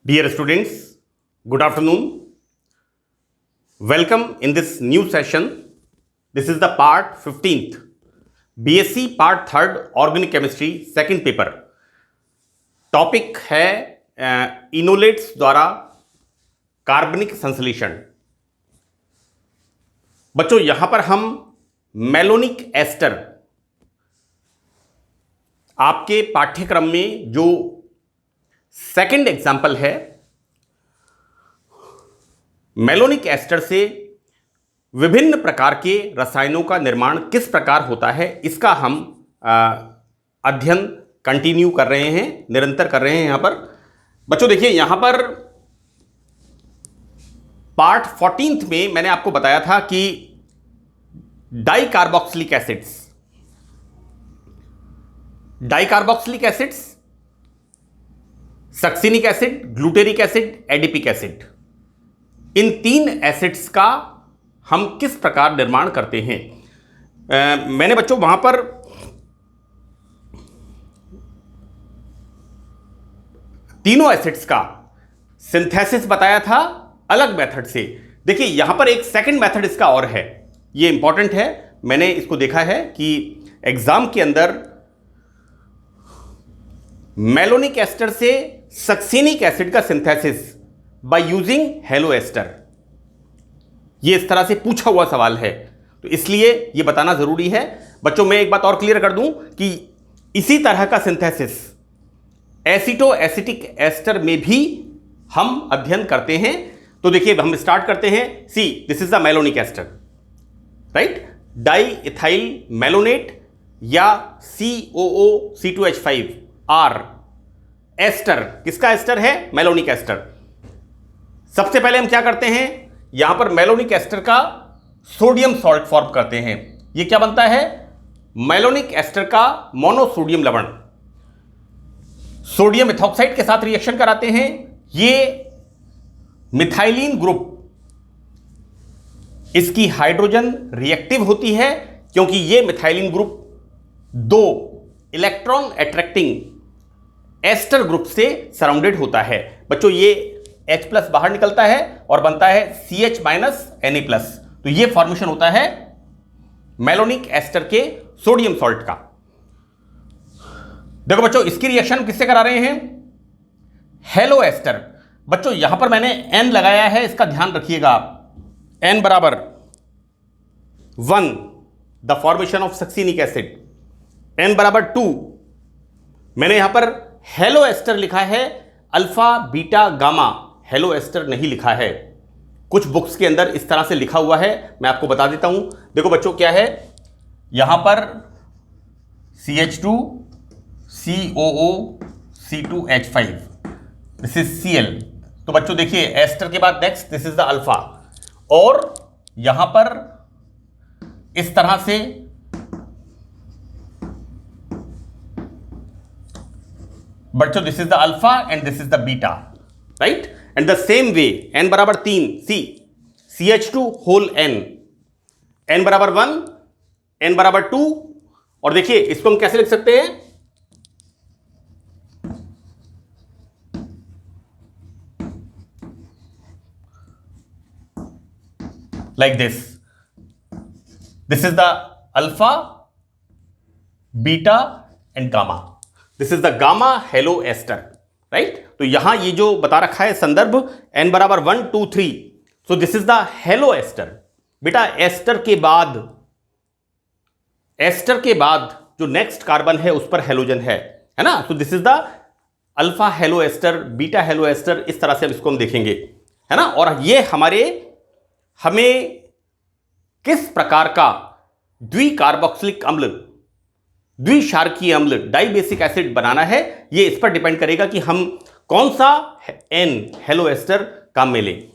Dear students, good afternoon. Welcome in this new session. This is the part 15th, BSc part 3rd Organic Chemistry second paper. Topic है इनोलेट्स द्वारा कार्बनिक संश्लेषण। बच्चों यहां पर हम मेलोनिक एस्टर आपके पाठ्यक्रम में जो सेकंड एग्जाम्पल है, मेलोनिक एस्टर से विभिन्न प्रकार के रसायनों का निर्माण किस प्रकार होता है, इसका हम अध्ययन कंटिन्यू कर रहे हैं, निरंतर कर रहे हैं। यहां पर बच्चों देखिए, यहां पर पार्ट 14th में मैंने आपको बताया था कि dicarboxylic acids, succinic acid, glutaric acid, adipic acid, इन तीन एसिड्स का हम किस प्रकार निर्माण करते हैं। मैंने बच्चों वहां पर तीनों एसिड्स का सिंथेसिस बताया था अलग मेथड से। देखिए यहां पर एक सेकंड मेथड इसका और है, ये इंपॉर्टेंट है। मैंने इसको देखा है कि एग्जाम के अंदर मेलोनिक एस्टर से सक्सिनिक एसिड का synthesis by using halo ester, ये इस तरह से पूछा हुआ सवाल है, तो इसलिए ये बताना जरूरी है। बच्चों मैं एक बात और क्लियर कर दूं कि इसी तरह का सिंथेसिस एसिटो एसिटिक एस्टर में भी हम अध्ययन करते हैं। तो देखिए हम स्टार्ट करते हैं। See this is the malonic ester, right. Diethyl malonate या COO C2H5R एस्टर, किसका एस्टर है? Malonic ester. सबसे पहले हम क्या करते हैं, यहां पर मेलोनिक एस्टर का सोडियम सॉल्ट फॉर्म करते हैं। यह क्या बनता है? मेलोनिक एस्टर का मोनोसोडियम लवण। सोडियम इथॉक्साइड के साथ रिएक्शन कराते हैं। ये मिथाइलिन ग्रुप, इसकी हाइड्रोजन रिएक्टिव होती है क्योंकि ये मिथाइलिन ग्रुप दो इलेक्ट्रॉन अट्रैक्टिंग एस्टर ग्रुप से सराउंडेड होता है। बच्चों ये H+ बाहर निकलता है और बनता है CH- Na+। तो ये फॉर्मेशन होता है मेलोनिक एस्टर के सोडियम सॉल्ट का। देखो बच्चों इसकी रिएक्शन किससे करा रहे हैं? Halo ester. बच्चों यहां पर मैंने N लगाया है, इसका ध्यान रखिएगा आप। N बराबर 1 the formation of succinic acid, N बराबर 2। मैंने यहां पर हेलो एस्टर लिखा है, alpha beta gamma halo ester नहीं लिखा है। कुछ बुक्स के अंदर इस तरह से लिखा हुआ है, मैं आपको बता देता हूं। देखो बच्चों क्या है, यहां पर CH2 COO C2H5, this is Cl। तो बच्चों देखिए एस्टर के बाद next this is the alpha, और यहां पर इस तरह से बच्चों this is the alpha and this is the beta, right. And the same way N बराबर 3 CH2 होल N, N बराबर 1, N बराबर 2। और देखिए इसको हम कैसे लिख सकते हैं? like this is the alpha, beta and gamma, this is the gamma halo ester, right। तो यहां ये जो बता रखा है संदर्भ N बराबर 1 2 3, so this is the halo ester। बेटा एस्टर के बाद जो नेक्स्ट कार्बन है उस पर हेलोजन है ना। तो this is the alpha halo ester, beta halo ester, इस तरह से इसको हम देखेंगे, है ना। और ये हमें किस प्रकार का द्विकार्बोक्सिलिक अम्ल, द्विक्षारकीय अम्ल, डाइबेसिक एसिड बनाना है, ये इस पर डिपेंड करेगा कि हम कौन सा N हेलो एस्टर काम में लें।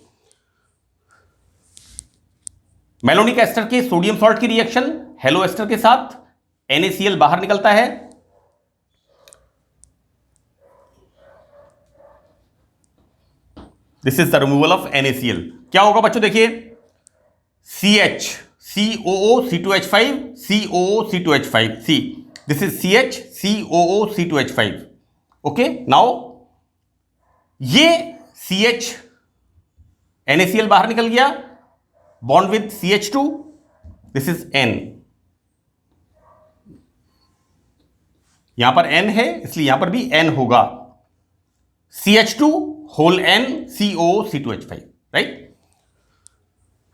मेलोनिक एस्टर के सोडियम सॉल्ट की रिएक्शन हेलो एस्टर के साथ NaCl बाहर निकलता है। This is the removal of NaCl। क्या होगा बच्चों देखिए, CH COO C2H5 COO C2H5 C this is CH COO C2H5. Okay, now ये CH NaCl बाहर निकल गया, bond with CH2, this is N. यहां पर N है इसलिए यहां पर भी N होगा, CH2 whole N COO C2H5. Right,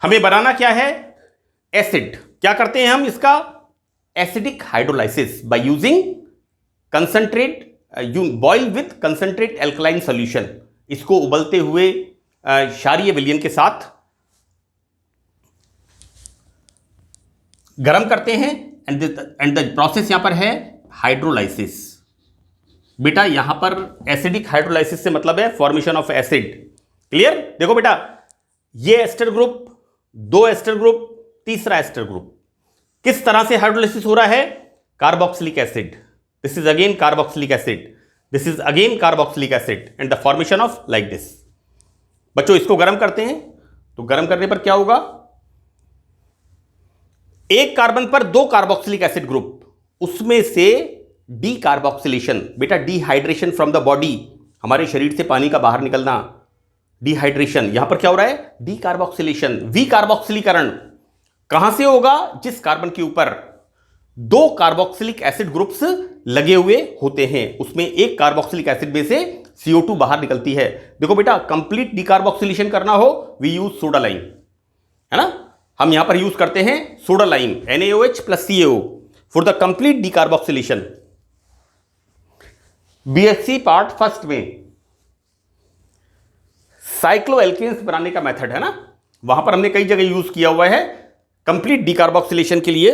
हमें बनाना क्या है? एसिड. क्या करते हैं हम इसका? Acidic hydrolysis by using concentrate, boil with concentrate alkaline solution. इसको उबलते हुए क्षारीय विलयन के साथ गर्म करते हैं एंड द प्रोसेस यहां पर है हाइड्रोलाइसिस. बेटा यहां पर एसिडिक हाइड्रोलाइसिस से मतलब है फॉर्मेशन ऑफ एसिड. क्लियर? देखो बेटा, ये एस्टर ग्रुप, दो एस्टर ग्रुप, तीसरा एस्टर ग्रुप, किस तरह से हाइड्रोलाइसिस हो रहा है? Carboxylic acid. This is again carboxylic acid, this is again carboxylic acid and the formation of like this. बच्चों इसको गर्म करते हैं तो गर्म करने पर क्या होगा? एक कार्बन पर दो कार्बोक्सिलिक एसिड ग्रुप, उसमें से डी कार्बोक्सिलेशन. बेटा डिहाइड्रेशन फ्रॉम द बॉडी, हमारे शरीर से पानी का बाहर निकलना, डिहाइड्रेशन. यहां पर क्या हो रहा है? डी कार्बोक्सिलेशन, वी कार्बोक्सिलीकरण. कहां से होगा? जिस कार्बन के ऊपर दो कार्बोक्सिलिक एसिड ग्रुप्स लगे हुए होते हैं, उसमें एक कार्बोक्सिलिक एसिड में से CO2 बाहर निकलती है. देखो बेटा, कंप्लीट डिकार्बोक्सिलेशन करना हो वी यूज सोडा लाइम, है ना? हम यहां पर यूज करते हैं soda lime, NaOH plus CaO for the complete decarboxylation. BSc part first में साइक्लोएल्केन्स बनाने का मेथड है ना, वहां पर हमने कई जगह यूज किया हुआ है. कंप्लीट डिकार्बोक्सिलेशन के लिए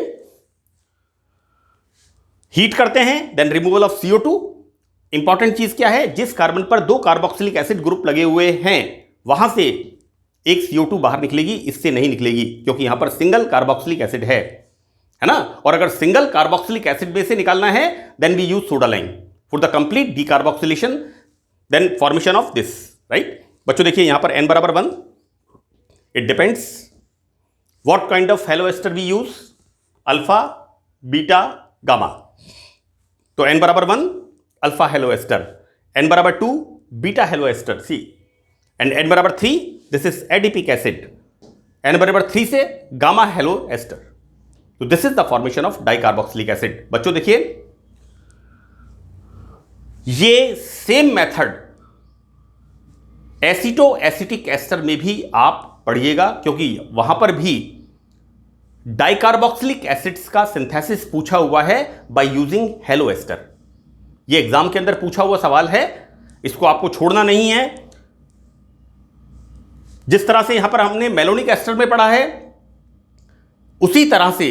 हीट करते हैं, then removal of CO2. Important चीज क्या है? जिस कार्बन पर दो कार्बोक्सिलिक एसिड ग्रुप लगे हुए हैं वहां से एक CO2 बाहर निकलेगी, इससे नहीं निकलेगी क्योंकि यहां पर सिंगल कार्बोक्सिलिक एसिड है ना? और अगर सिंगल कार्बोक्सिलिक एसिड में से निकालना है then we use soda lime for the complete decarboxylation, then formation of this. Right बच्चों, देखिए यहां पर n बराबर 1. It depends what kind of halo ester we use, alpha, beta, gamma. तो n बराबर 1 अल्फा हेलो एस्टर, n बराबर 2 beta halo ester C, and n बराबर 3 this is adipic acid, n बराबर 3 से गामा हेलो एस्टर. तो this is the formation of dicarboxylic acid. बच्चों देखिए, ये same method aceto acetic ester में भी आप पढ़िएगा क्योंकि वहां पर भी डाइकार्बोक्सिलिक एसिड्स का सिंथेसिस पूछा हुआ है बाय यूजिंग हेलो एस्टर. ये एग्जाम के अंदर पूछा हुआ सवाल है, इसको आपको छोड़ना नहीं है. जिस तरह से यहां पर हमने मेलोनिक एस्टर में पढ़ा है, उसी तरह से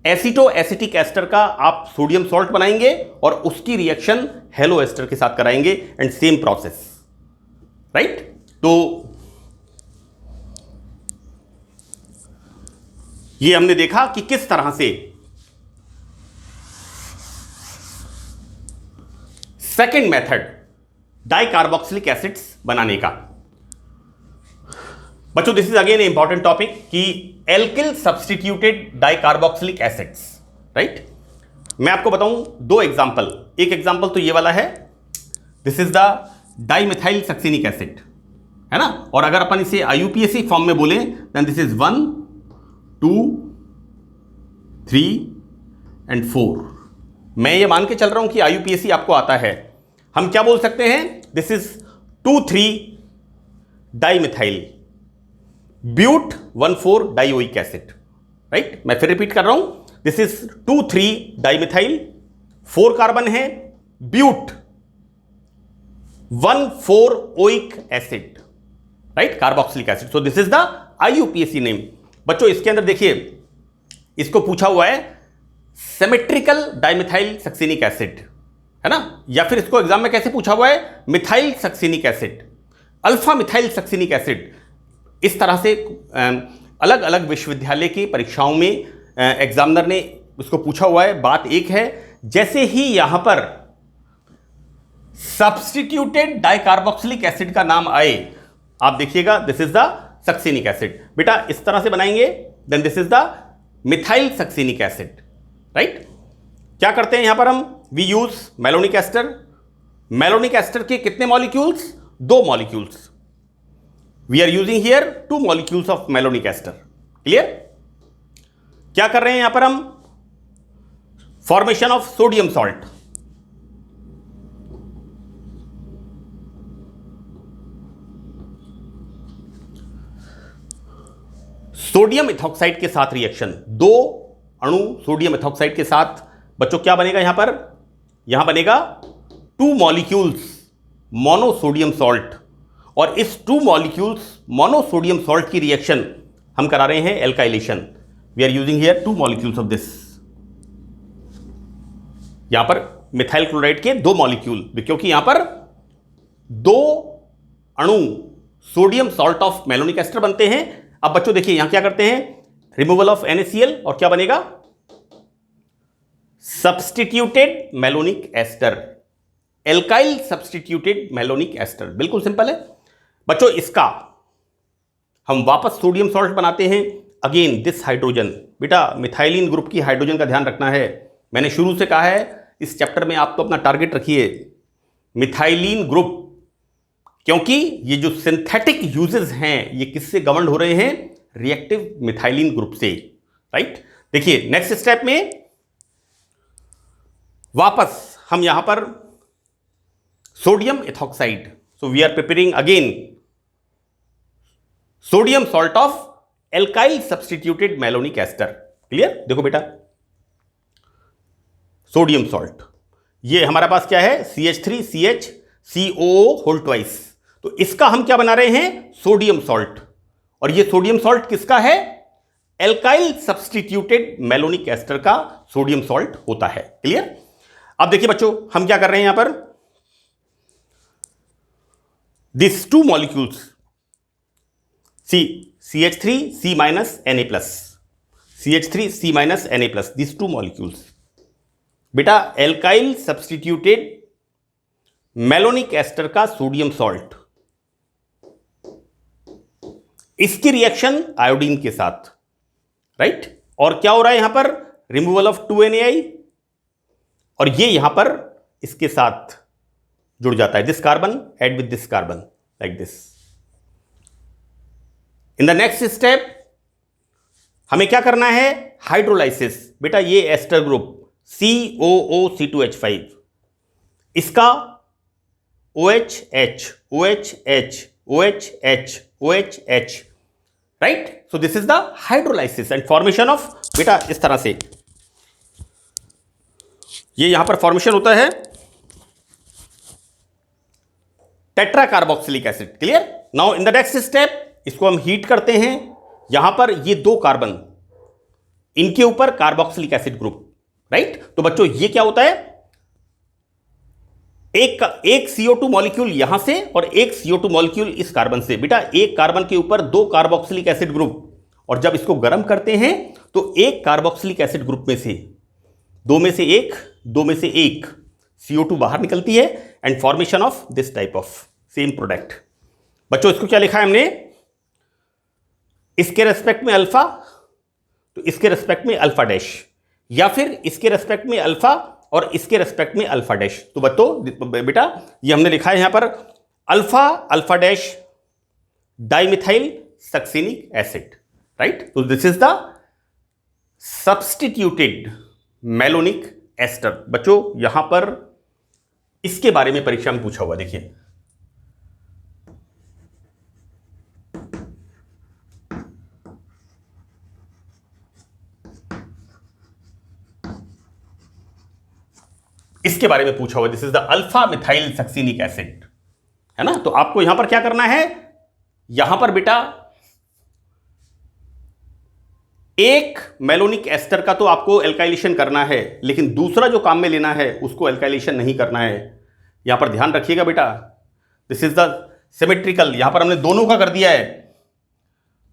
एसिटो एसिटिक एस्टर का आप सोडियम सॉल्ट बनाएंगे और उसकी रिएक्शन हेलो एस्टर के साथ कराएंगे एंड सेम प्रोसेस. राइट, तो ये हमने देखा कि किस तरह से सेकेंड मेथड डाइकार्बोक्सिलिक एसिड्स बनाने का. बच्चों this is again a important topic कि alkyl substituted dicarboxylic acids. Right, मैं आपको बताऊं दो एग्जांपल. एक एग्जांपल तो ये वाला है, this is the dimethyl succinic acid, है ना? और अगर अपन इसे IUPAC फॉर्म में बोले देन दिस इज 1 2 3 एंड 4. मैं ये मान के चल रहा हूं कि IUPAC आपको आता है. हम क्या बोल सकते हैं? This is 2,3 dimethyl but 1,4 dioic acid. Right, मैं फिर रिपीट कर रहा हूं, दिस इज 2,3 डाइमिथाइल, 4 कार्बन है, but 1,4 oic acid. Right, carboxylic acid. So this is the IUPAC name. बच्चों इसके अंदर देखिए, इसको पूछा हुआ है सिमेट्रिकल डाइमिथाइल सक्सिनिक एसिड, है ना? या फिर इसको एग्जाम में कैसे पूछा हुआ है? Methyl succinic acid, alpha methyl succinic acid. इस तरह से अलग अलग विश्वविद्यालय की परीक्षाओं में एग्जामिनर ने इसको पूछा हुआ है. बात एक है, जैसे ही यहां पर सब्स्टिट्यूटेड डाइकार्बोक्सिलिक एसिड का नाम आए, आप देखिएगा this is the succinic acid. बेटा इस तरह से बनाएंगे, then this is the methyl succinic acid. Right, क्या करते हैं यहां पर हम, we use malonic ester. Malonic ester के कितने molecules, 2 molecules. We are using here 2 molecules of malonic ester. Clear? क्या कर रहे हैं यहां पर हम, formation of sodium salt. Sodium ethoxide के साथ रिएक्शन, 2 अणु सोडियम इथॉक्साइड के साथ बच्चों क्या बनेगा यहां पर, यहां बनेगा 2 मॉलिक्यूल्स मोनोसोडियम सॉल्ट। और इस 2 मॉलिक्यूल्स मोनोसोडियम सॉल्ट की रिएक्शन हम करा रहे हैं alkylation. We are using here 2 molecules of this. यहां पर मिथाइल क्लोराइड के 2 मॉलिक्यूल, क्योंकि यहां पर 2 अणु sodium salt of malonic ester बनते हैं। अब बच्चों देखिए यहां क्या करते हैं, रिमूवल ऑफ NaCl और क्या बनेगा, substituted malonic ester, alkyl substituted malonic ester. बिल्कुल सिंपल है बच्चों। इसका हम वापस सोडियम सॉल्ट बनाते हैं। अगेन दिस हाइड्रोजन, बेटा मिथाइलिन ग्रुप की हाइड्रोजन का ध्यान रखना है। मैंने शुरू से कहा है इस चैप्टर में आप तो अपना टारगेट रखिए मिथाइलिन ग्रुप, क्योंकि ये जो सिंथेटिक यूजेस हैं ये किससे गवर्न हो रहे हैं, रिएक्टिव मिथाइलिन ग्रुप से। राइट? देखिए नेक्स्ट स्टेप में वापस हम यहां पर sodium ethoxide, so we are preparing again sodium salt of alkyl substituted malonic ester. Clear? देखो बेटा सोडियम सॉल्ट, ये हमारे पास क्या है, CH3CHCOO2। तो इसका हम क्या बना रहे हैं, सोडियम सॉल्ट। और ये सोडियम सॉल्ट किसका है, एल्काइल सब्स्टिट्यूटेड मेलोनिक एस्टर का सोडियम सॉल्ट होता है। क्लियर? अब देखिए बच्चों हम क्या कर रहे हैं यहां पर, this 2 molecules CH3C Na+, CH3C Na+, this 2 molecules बेटा एल्काइल सब्स्टिट्यूटेड मेलोनिक एस्टर का सोडियम सॉल्ट, इसकी रिएक्शन आयोडीन के साथ। राइट? और क्या हो रहा है यहां पर, रिमूवल ऑफ 2Na, और ये यहां पर इसके साथ जुड़ जाता है, this carbon add with this carbon like this. In the next step हमें क्या करना है, हाइड्रोलाइसिस। बेटा ये एस्टर ग्रुप COOC2H5, इसका OHH OHH OHH OHH। Right? So this is the hydrolysis and formation of, बेटा इस तरह से ये यहां पर फॉर्मेशन होता है tetra carboxylic acid. Clear? Now in the next step इसको हम हीट करते हैं। यहां पर ये 2 कार्बन, इनके ऊपर कार्बोक्सिलिक एसिड ग्रुप। राइट? तो बच्चों ये क्या होता है, एक CO2 मॉलिक्यूल यहां से और एक CO2 मॉलिक्यूल इस कार्बन से। बेटा एक कार्बन के ऊपर 2 कार्बोक्सिलिक एसिड ग्रुप, और जब इसको गर्म करते हैं तो एक कार्बोक्सिलिक एसिड ग्रुप में से 2 में से एक CO2 बाहर निकलती है and formation of this type of same product. बच्चों इसको क्या लिखा है हमने, इसके रेस्पेक्ट में अल्फा, तो इसके रेस्पेक्ट में अल्फा डैश, या फिर इसके रेस्पेक्ट में अल्फा और इसके रेस्पेक्ट में अल्फा डैश। तो बच्चों बेटा ये हमने लिखा है यहां पर alpha alpha dash dimethyl succinic acid. Right? तो this is the substituted malonic ester. बच्चों यहां पर इसके बारे में परीक्षा में पूछा हुआ, देखिए इसके बारे में पूछा हुआ, this is the alpha methyl succinic acid, है ना। तो आपको यहां पर क्या करना है, यहां पर बेटा एक मेलोनिक एस्टर का तो आपको एल्काइलेशन करना है, लेकिन दूसरा जो काम में लेना है उसको एल्काइलेशन नहीं करना है। यहां पर ध्यान रखिएगा बेटा, दिस इज द सिमेट्रिकल, यहां पर हमने दोनों का कर दिया है।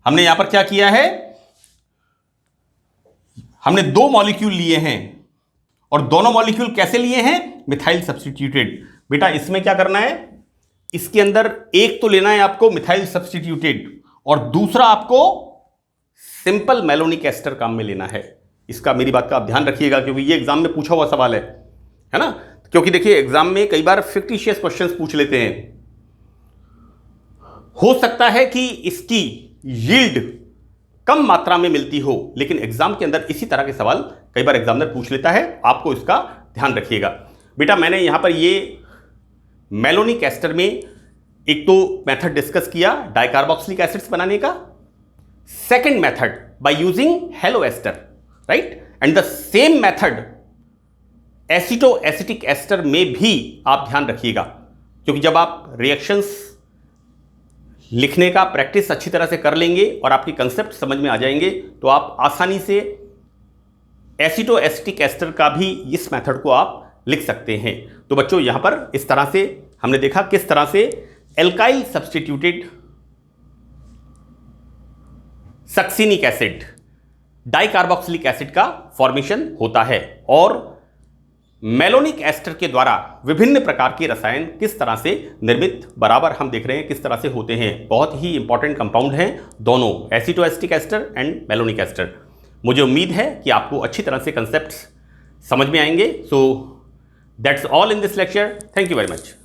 हमने यहां पर क्या किया है, हमने 2 मॉलिक्यूल लिए हैं और दोनों मॉलिक्यूल कैसे लिए हैं, मिथाइल सब्स्टिट्यूटेड। बेटा इसमें क्या करना है, इसके अंदर एक तो लेना है आपको मिथाइल सब्स्टिट्यूटेड और दूसरा आपको सिंपल मेलोनिक एस्टर काम में लेना है। इसका मेरी बात का आप ध्यान रखिएगा, क्योंकि ये एग्जाम में पूछा हुआ सवाल है ना। क्योंकि देखिए एग्जाम में कई बार फिक्टिशियस क्वेश्चंस पूछ लेते हैं। हो सकता है कि इसकी यील्ड कम मात्रा में मिलती हो, लेकिन एग्जाम के अंदर इसी तरह के सवाल कई बार एग्जामिनर पूछ लेता है, आपको इसका ध्यान रखिएगा। बेटा मैंने यहां पर ये मेलोनिक एस्टर में एक तो मेथड डिस्कस किया डाइकार्बोक्सिलिक एसिड्स बनाने का, second method by using halo ester, right, and the same method aceto acetic ester में भी आप ध्यान रखिएगा, क्योंकि जब आप रिएक्शंस लिखने का प्रैक्टिस अच्छी तरह से कर लेंगे और आपकी कंसेप्ट समझ में आ जाएंगे, तो आप आसानी से एसिटो एसिटिक एस्टर का भी इस मेथड को आप लिख सकते हैं। तो बच्चों यहां पर इस तरह से हमने देखा किस तरह से alkyl substituted succinic acid dicarboxylic acid का फॉर्मेशन होता है, और मेलोनिक एस्टर के द्वारा विभिन्न प्रकार के रसायन किस तरह से निर्मित बराबर हम देख रहे हैं किस तरह से होते हैं। बहुत ही इंपॉर्टेंट कंपाउंड हैं दोनों, aceto acetic ester and malonic ester. मुझे उम्मीद है कि आपको अच्छी तरह से कंसेप्ट्स समझ में आएंगे। So that's all in this lecture. Thank you very much.